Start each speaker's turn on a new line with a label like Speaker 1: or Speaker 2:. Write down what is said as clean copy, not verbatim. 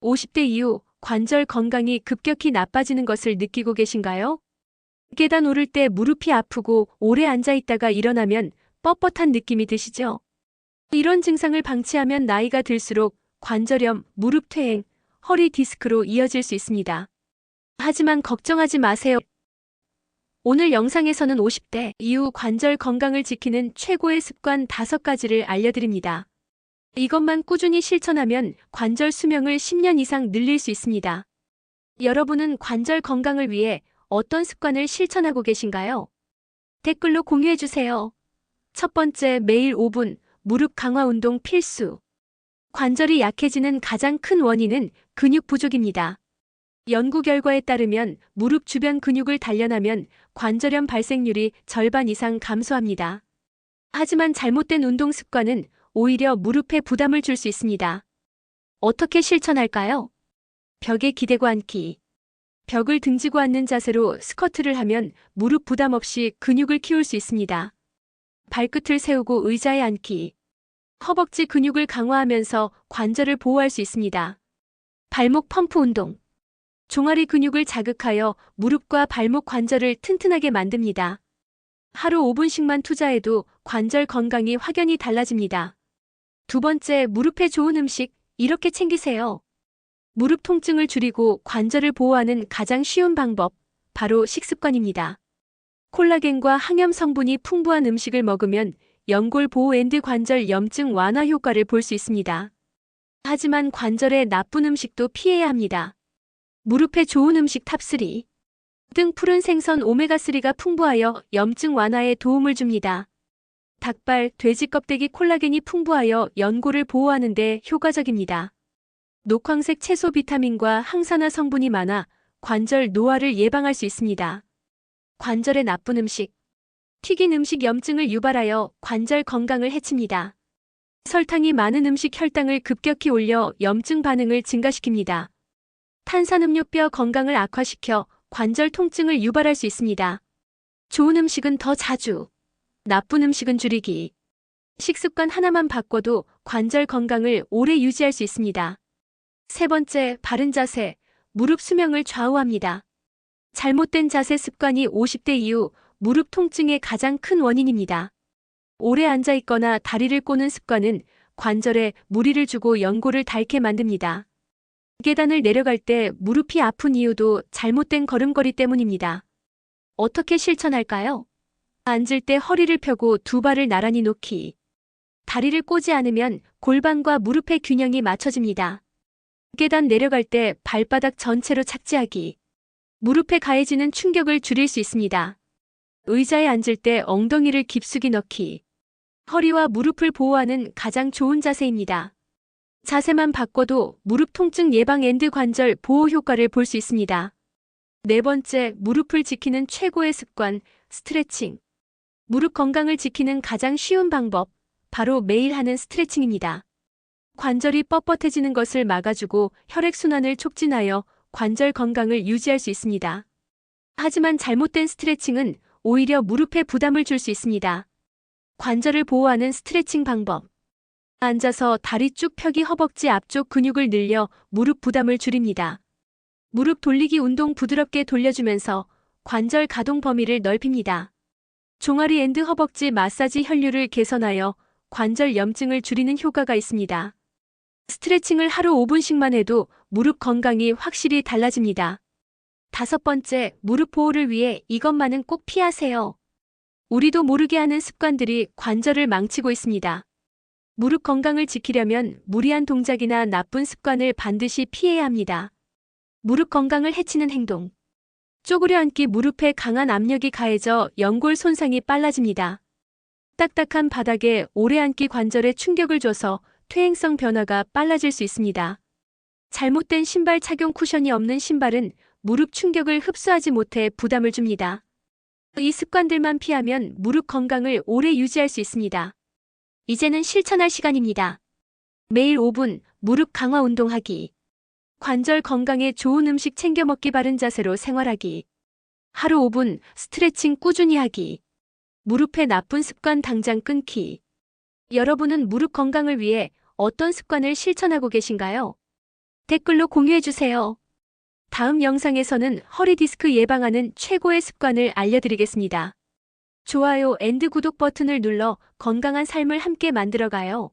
Speaker 1: 50대 이후 관절 건강이 급격히 나빠지는 것을 느끼고 계신가요? 계단 오를 때 무릎이 아프고 오래 앉아 있다가 일어나면 뻣뻣한 느낌이 드시죠? 이런 증상을 방치하면 나이가 들수록 관절염, 무릎 퇴행, 허리 디스크로 이어질 수 있습니다. 하지만 걱정하지 마세요. 오늘 영상에서는 50대 이후 관절 건강을 지키는 최고의 습관 5가지를 알려드립니다. 이것만 꾸준히 실천하면 관절 수명을 10년 이상 늘릴 수 있습니다. 여러분은 관절 건강을 위해 어떤 습관을 실천하고 계신가요? 댓글로 공유해주세요. 첫 번째, 매일 5분 무릎 강화 운동 필수. 관절이 약해지는 가장 큰 원인은 근육 부족입니다. 연구 결과에 따르면 무릎 주변 근육을 단련하면 관절염 발생률이 절반 이상 감소합니다. 하지만 잘못된 운동 습관은 오히려 무릎에 부담을 줄 수 있습니다. 어떻게 실천할까요? 벽에 기대고 앉기. 벽을 등지고 앉는 자세로 스쿼트를 하면 무릎 부담 없이 근육을 키울 수 있습니다. 발끝을 세우고 의자에 앉기. 허벅지 근육을 강화하면서 관절을 보호할 수 있습니다. 발목 펌프 운동. 종아리 근육을 자극하여 무릎과 발목 관절을 튼튼하게 만듭니다. 하루 5분씩만 투자해도 관절 건강이 확연히 달라집니다. 두 번째, 무릎에 좋은 음식, 이렇게 챙기세요. 무릎 통증을 줄이고 관절을 보호하는 가장 쉬운 방법, 바로 식습관입니다. 콜라겐과 항염 성분이 풍부한 음식을 먹으면 연골 보호 앤드 관절 염증 완화 효과를 볼 수 있습니다. 하지만 관절에 나쁜 음식도 피해야 합니다. 무릎에 좋은 음식 탑3. 등 푸른 생선 오메가3가 풍부하여 염증 완화에 도움을 줍니다. 닭발, 돼지 껍데기 콜라겐이 풍부하여 연골을 보호하는 데 효과적입니다. 녹황색 채소 비타민과 항산화 성분이 많아 관절 노화를 예방할 수 있습니다. 관절에 나쁜 음식. 튀긴 음식 염증을 유발하여 관절 건강을 해칩니다. 설탕이 많은 음식 혈당을 급격히 올려 염증 반응을 증가시킵니다. 탄산음료 뼈 건강을 악화시켜 관절 통증을 유발할 수 있습니다. 좋은 음식은 더 자주, 나쁜 음식은 줄이기. 식습관 하나만 바꿔도 관절 건강을 오래 유지할 수 있습니다. 세 번째, 바른 자세. 무릎 수명을 좌우합니다. 잘못된 자세 습관이 50대 이후 무릎 통증의 가장 큰 원인입니다. 오래 앉아 있거나 다리를 꼬는 습관은 관절에 무리를 주고 연골을 닳게 만듭니다. 계단을 내려갈 때 무릎이 아픈 이유도 잘못된 걸음걸이 때문입니다. 어떻게 실천할까요? 앉을 때 허리를 펴고 두 발을 나란히 놓기. 다리를 꼬지 않으면 골반과 무릎의 균형이 맞춰집니다. 계단 내려갈 때 발바닥 전체로 착지하기. 무릎에 가해지는 충격을 줄일 수 있습니다. 의자에 앉을 때 엉덩이를 깊숙이 넣기. 허리와 무릎을 보호하는 가장 좋은 자세입니다. 자세만 바꿔도 무릎 통증 예방 앤드 관절 보호 효과를 볼 수 있습니다. 네 번째, 무릎을 지키는 최고의 습관, 스트레칭. 무릎 건강을 지키는 가장 쉬운 방법, 바로 매일 하는 스트레칭입니다. 관절이 뻣뻣해지는 것을 막아주고 혈액순환을 촉진하여 관절 건강을 유지할 수 있습니다. 하지만 잘못된 스트레칭은 오히려 무릎에 부담을 줄 수 있습니다. 관절을 보호하는 스트레칭 방법. 앉아서 다리 쭉 펴기 허벅지 앞쪽 근육을 늘려 무릎 부담을 줄입니다. 무릎 돌리기 운동 부드럽게 돌려주면서 관절 가동 범위를 넓힙니다. 종아리 앤드 허벅지 마사지 혈류를 개선하여 관절 염증을 줄이는 효과가 있습니다. 스트레칭을 하루 5분씩만 해도 무릎 건강이 확실히 달라집니다. 다섯 번째, 무릎 보호를 위해 이것만은 꼭 피하세요. 우리도 모르게 하는 습관들이 관절을 망치고 있습니다. 무릎 건강을 지키려면 무리한 동작이나 나쁜 습관을 반드시 피해야 합니다. 무릎 건강을 해치는 행동. 쪼그려 앉기. 무릎에 강한 압력이 가해져 연골 손상이 빨라집니다. 딱딱한 바닥에 오래 앉기 관절에 충격을 줘서 퇴행성 변화가 빨라질 수 있습니다. 잘못된 신발 착용. 쿠션이 없는 신발은 무릎 충격을 흡수하지 못해 부담을 줍니다. 이 습관들만 피하면 무릎 건강을 오래 유지할 수 있습니다. 이제는 실천할 시간입니다. 매일 5분 무릎 강화 운동하기. 관절 건강에 좋은 음식 챙겨 먹기. 바른 자세로 생활하기. 하루 5분 스트레칭 꾸준히 하기. 무릎의 나쁜 습관 당장 끊기. 여러분은 무릎 건강을 위해 어떤 습관을 실천하고 계신가요? 댓글로 공유해주세요. 다음 영상에서는 허리 디스크 예방하는 최고의 습관을 알려드리겠습니다. 좋아요 앤 구독 버튼을 눌러 건강한 삶을 함께 만들어가요.